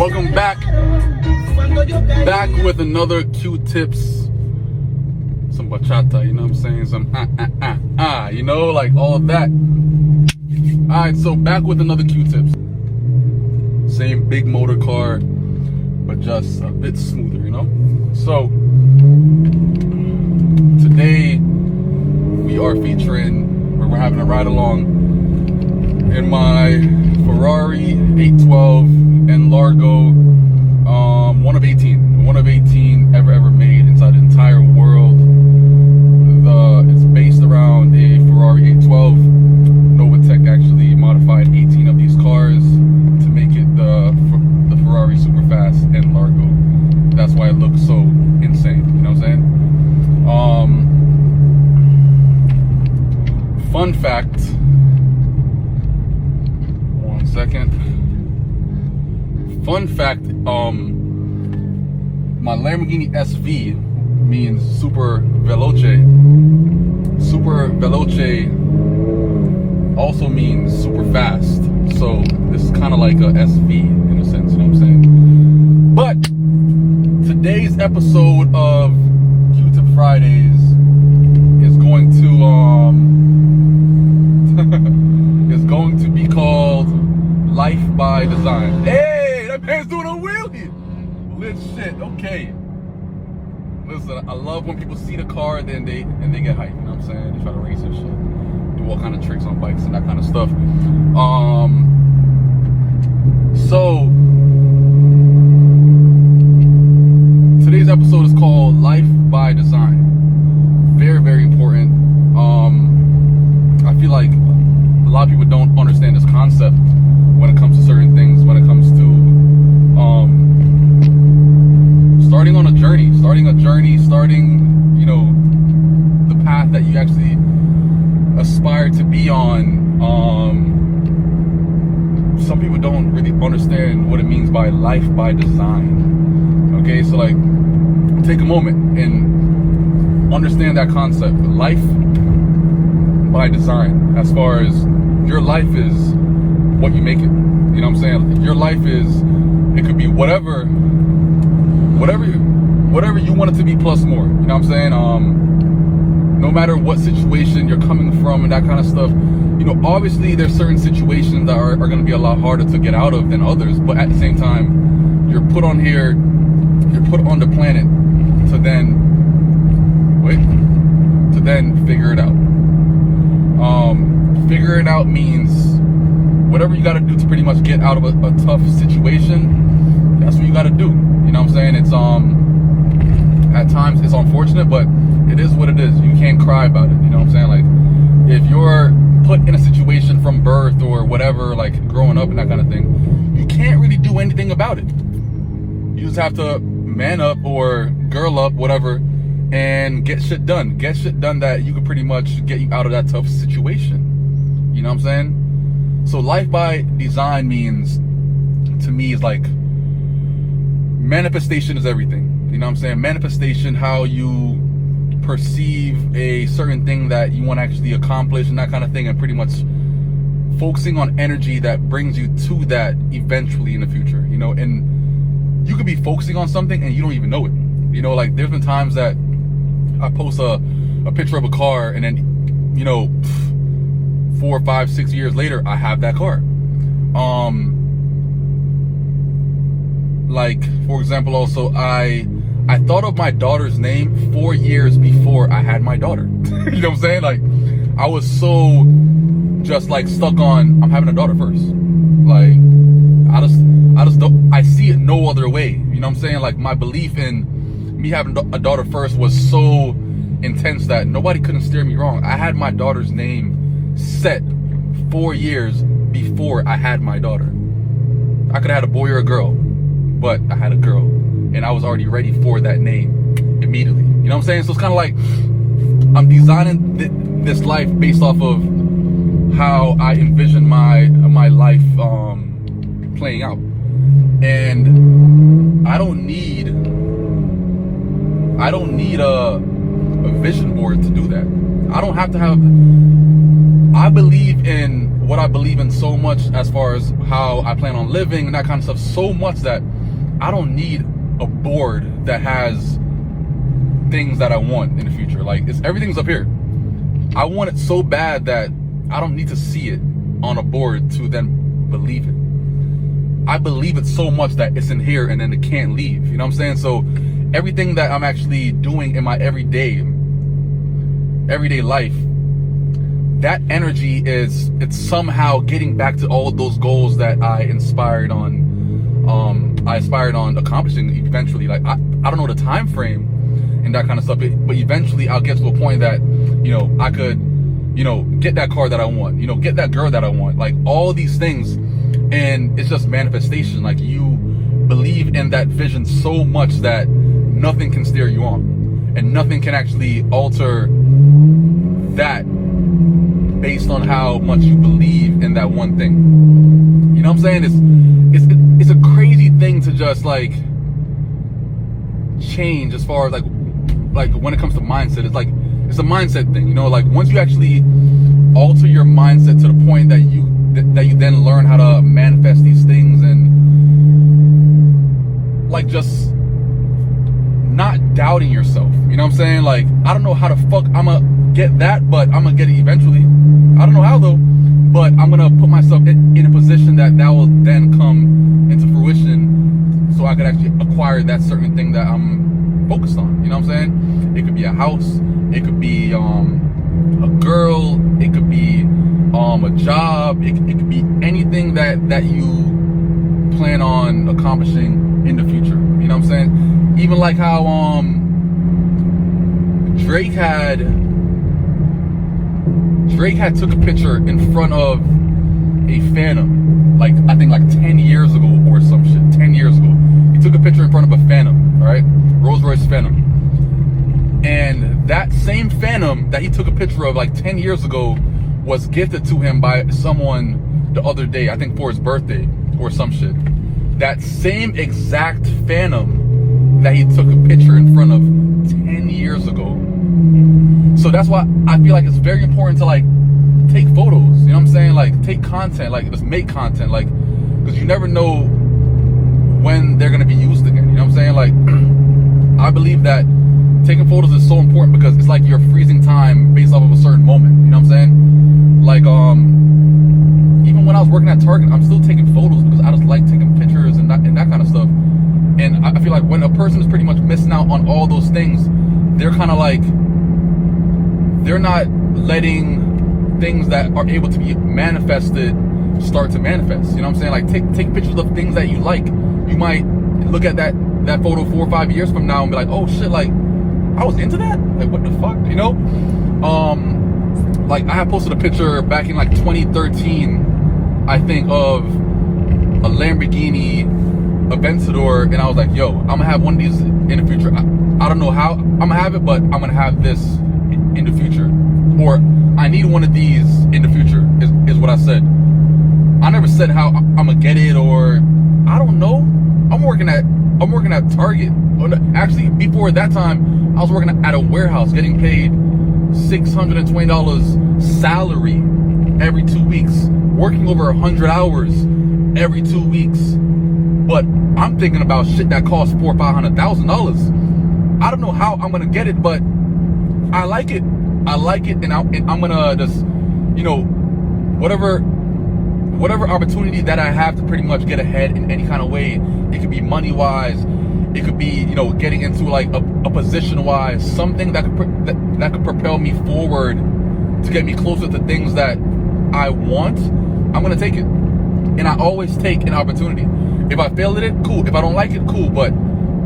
Welcome back with another Q-tips, some bachata, you know what I'm saying, some you know, like all of that. Alright, so back with another Q-tips. Same big motor car, but just a bit smoother, you know. So today we are featuring, or we're having a ride along in my Ferrari 812 and Largo, one of 18 ever made inside the entire world. It's based around a Ferrari 812. Novatech actually modified 18 of these cars to make it the Ferrari Superfast and Largo. That's why it looks so insane, you know what I'm saying? Fun fact, one second. Fun fact, my Lamborghini SV means super veloce. Super veloce also means super fast. So this is kind of like a SV in a sense, you know what I'm saying? But today's episode of Q-Tip Fridays is going to be called Life by Design. Hey, that man's doing a wheelie. Lit shit. Okay. Listen, I love when people see the car and they get hyped, you know what I'm saying? They try to race and shit. Do all kind of tricks on bikes and that kind of stuff. So today's episode is called Life by Design. Very, very important. I feel like a lot of people don't understand this concept when it comes to certain things, when it comes to starting a journey, you know, the path that you actually aspire to be on. Some people don't really understand what it means by life by design. Okay, so like, take a moment and understand that concept. Life by design, as far as your life is what you make it. You know what I'm saying? Your life is, it could be whatever you want it to be plus more. You know what I'm saying? No matter what situation you're coming from and that kind of stuff, you know, obviously there's certain situations that are going to be a lot harder to get out of than others, but at the same time, you're put on the planet to then figure it out. Figure it out means whatever you got to do to pretty much get out of a tough situation, that's what you got to do. You know what I'm saying? It's at times it's unfortunate, but it is what it is. You can't cry about it. You know what I'm saying? Like, if you're put in a situation from birth or whatever, like growing up and that kind of thing, you can't really do anything about it. You just have to man up or girl up, whatever, and get shit done. Get shit done that you could pretty much get you out of that tough situation. You know what I'm saying? So life by design means, to me, is like, manifestation is everything. You know what I'm saying? Manifestation, how you perceive a certain thing that you want to actually accomplish and that kind of thing, and pretty much focusing on energy that brings you to that eventually in the future, you know. And you could be focusing on something and you don't even know it. You know, like there's been times that I post a picture of a car and then, you know, 4, 5, 6 years later, I have that car. Like, for example, also, I thought of my daughter's name 4 years before I had my daughter. You know what I'm saying? Like, I was so just like stuck on, I'm having a daughter first. Like, I see it no other way. You know what I'm saying? Like, my belief in me having a daughter first was so intense that nobody couldn't steer me wrong. I had my daughter's name set 4 years before I had my daughter. I could have had a boy or a girl, but I had a girl, and I was already ready for that name immediately. You know what I'm saying? So it's kind of like I'm designing this life based off of how I envision my life playing out, and I don't need a vision board to do that. I don't have to have. I believe in what I believe in so much, as far as how I plan on living and that kind of stuff, so much that I don't need a board that has things that I want in the future. Like, everything's up here. I want it so bad that I don't need to see it on a board to then believe it. I believe it so much that it's in here and then it can't leave. You know what I'm saying? So everything that I'm actually doing in my everyday life, that energy it's somehow getting back to all of those goals that I aspired on accomplishing eventually. Like, I don't know the time frame and that kind of stuff, but eventually I'll get to a point that, you know, I could, you know, get that car that I want, you know, get that girl that I want, like all of these things. And it's just manifestation. Like, you believe in that vision so much that nothing can steer you on, and nothing can actually alter that based on how much you believe in that one thing. You know what I'm saying? It's a crazy thing to just like change as far as like when it comes to mindset. It's a mindset thing, you know. Like, once you actually alter your mindset to the point that you then learn how to manifest these things, and like just not doubting yourself. You know what I'm saying? Like, I don't know how the fuck I'm gonna get that, but I'm gonna get it eventually. I don't know how though, but I'm gonna put myself in a position that will then come into fruition, so I could actually acquire that certain thing that I'm focused on. You know what I'm saying? It could be a house, it could be a girl, it could be a job, it could be anything that you plan on accomplishing in the future. You know what I'm saying? Even like how Drake had took a picture in front of a Phantom, like I think like 10 years ago or some shit. 10 years ago, he took a picture in front of a Phantom, all right, Rolls Royce Phantom. And that same Phantom that he took a picture of like 10 years ago was gifted to him by someone the other day, I think for his birthday or some shit. That same exact Phantom that he took a picture in front of 10 years ago. So that's why I feel like it's very important to like take photos, you know what I'm saying? Like, take content, like just make content, like, because you never know when they're gonna be used again, you know what I'm saying? Like, I believe that taking photos is so important because it's like you're freezing time based off of a certain moment, you know what I'm saying? Like, even when I was working at Target, I'm still taking photos because I just like taking pictures and that kind of stuff. And I feel like when a person is pretty much missing out on all those things, they're kind of like, they're not letting things that are able to be manifested start to manifest. You know what I'm saying? Like, take pictures of things that you like. You might look at that photo 4 or 5 years from now and be like, oh shit, like I was into that? Like, what the fuck? You know? Like, I had posted a picture back in like 2013, I think, of a Lamborghini Aventador, and I was like, yo, I'm gonna have one of these in the future. I don't know how I'm gonna have it, but I'm gonna have this in the future. Or I need one of these in the future, is what I said. I never said how I'm gonna get it, or I don't know. I'm working at Target. Actually, before that time, I was working at a warehouse getting paid $620 salary every 2 weeks, working over 100 hours every 2 weeks. But I'm thinking about shit that costs $400,000 or $500,000. I don't know how I'm gonna get it, but I like it. And I'm gonna just, you know, whatever opportunity that I have to pretty much get ahead in any kind of way. It could be money wise, it could be, you know, getting into like a position wise, something that could propel me forward to get me closer to things that I want. I'm gonna take it, and I always take an opportunity. If I fail at it, cool. If I don't like it, cool. But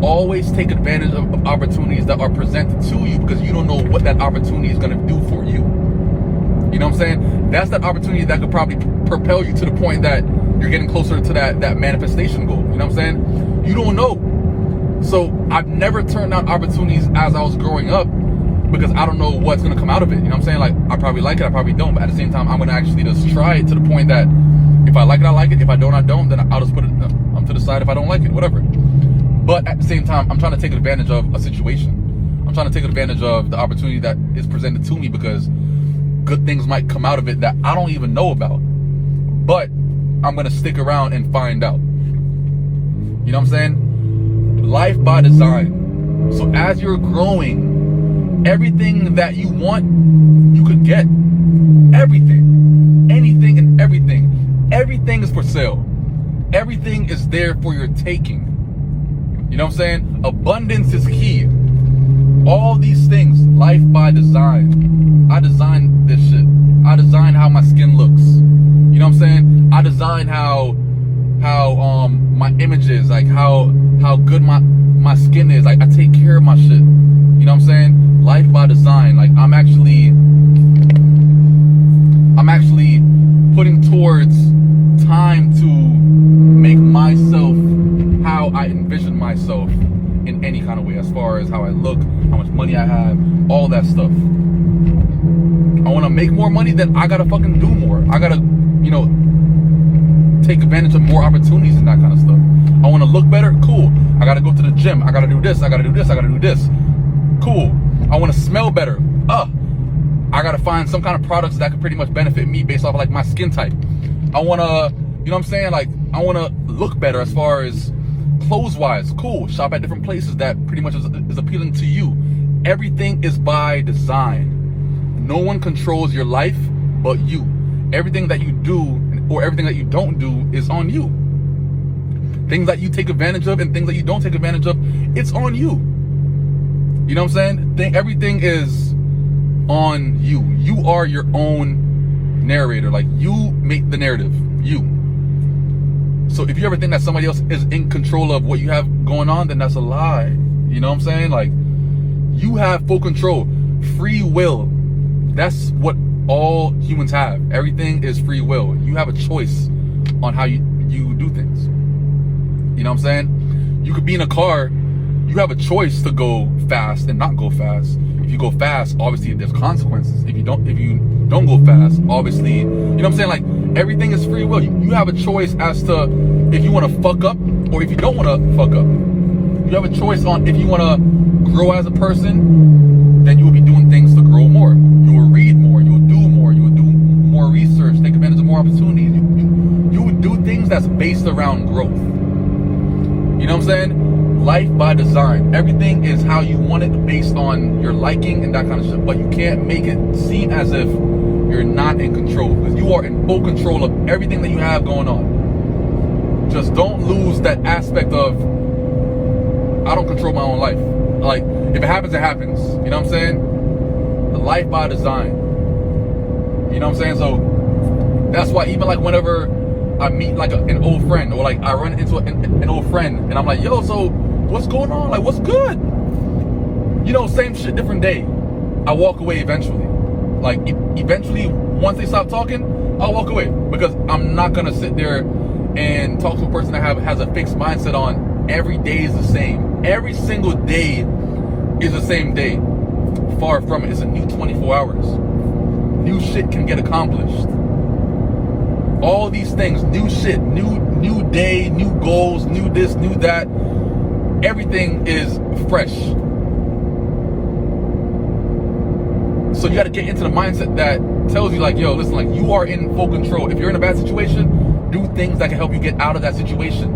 always take advantage of opportunities that are presented to you, because you don't know what that opportunity is gonna do for you. You know what I'm saying? That's that opportunity that could probably propel you to the point that you're getting closer to that manifestation goal. You know what I'm saying? You don't know. So I've never turned down opportunities as I was growing up, because I don't know what's gonna come out of it. You know what I'm saying? Like, I probably like it, I probably don't. But at the same time, I'm gonna actually just try it to the point that if I like it, I like it. If I don't, I don't. Then I'll just put it to the side if I don't like it, whatever. But at the same time, I'm trying to take advantage of a situation. I'm trying to take advantage of the opportunity that is presented to me, because good things might come out of it that I don't even know about. But I'm gonna stick around and find out. You know what I'm saying? life by design. So as you're growing, everything that you want, you could get. Everything, anything and everything. Everything is for sale. Everything is there for your taking. You know what I'm saying? Abundance is key. All these things, life by design. I designed this shit. I designed how my skin looks. You know what I'm saying? I designed how my image is, like how good my skin is. Like I take care of my shit. You know what I'm saying? Life by design. Like I'm actually putting towards time to make myself how I envision myself in any kind of way, as far as how I look, how much money I have, all that stuff. I want to make more money, then I gotta fucking do more. I gotta, you know, take advantage of more opportunities and that kind of stuff. I want to look better, cool. I gotta go to the gym. I gotta do this. I gotta do this. I gotta do this. Cool. I want to smell better. I gotta find some kind of products that could pretty much benefit me based off of like my skin type. I want to, you know what I'm saying? Like I want to look better as far as clothes wise. Cool. Shop at different places that pretty much is appealing to you. Everything is by design. No one controls your life but you. Everything that you do or everything that you don't do is on you. Things that you take advantage of and things that you don't take advantage of, it's on you. You know what I'm saying? Everything is on you. You are your own narrator. Like you make the narrative. You. So if you ever think that somebody else is in control of what you have going on, then that's a lie. You know what I'm saying? Like you have full control. Free will. That's what all humans have. Everything is free will. You have a choice on how you do things. You know what I'm saying? You could be in a car. You have a choice to go fast and not go fast. If you go fast, obviously there's consequences. If you don't go fast, obviously, you know what I'm saying? Like everything is free will. You have a choice as to if you want to fuck up or if you don't want to fuck up. You have a choice on if you want to grow as a person, then you will be doing things to grow more. You will read more. You will do more. You will do more research. Take advantage of more opportunities. You would do things that's based around growth. You know what I'm saying? Life by design. Everything is how you want it based on your liking and that kind of shit. But you can't make it seem as if you're not in control, because you are in full control of everything that you have going on. Just don't lose that aspect of, I don't control my own life. Like, if it happens, it happens. You know what I'm saying? The life by design. You know what I'm saying? So that's why even like whenever I meet like an old friend, or like I run into an old friend and I'm like, yo, so what's going on? Like, what's good? You know, same shit, different day. I walk away eventually. Like eventually, once they stop talking, I'll walk away, because I'm not gonna sit there and talk to a person that has a fixed mindset on every day is the same. Every single day is the same day. Far from it. It's a new 24 hours. New shit can get accomplished. All these things, new shit, new day, new goals, new this, new that. Everything is fresh. So you got to get into the mindset that tells you like, yo, listen, like you are in full control. If you're in a bad situation, do things that can help you get out of that situation.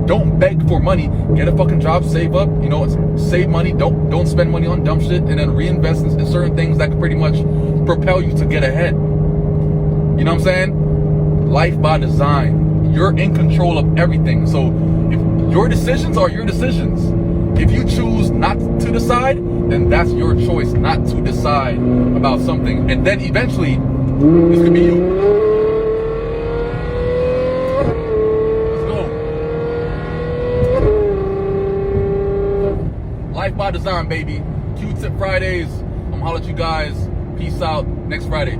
Don't beg for money. Get a fucking job, save up, you know, save money. Don't spend money on dumb shit, and then reinvest in certain things that can pretty much propel you to get ahead. You know what I'm saying? Life by design. You're in control of everything. So if your decisions are your decisions. If you choose not to decide, then that's your choice not to decide about something. And then eventually, this could be you. Let's go. Life by design, baby. Q-Tip Fridays. I'm gonna holler at you guys. Peace out. Next Friday.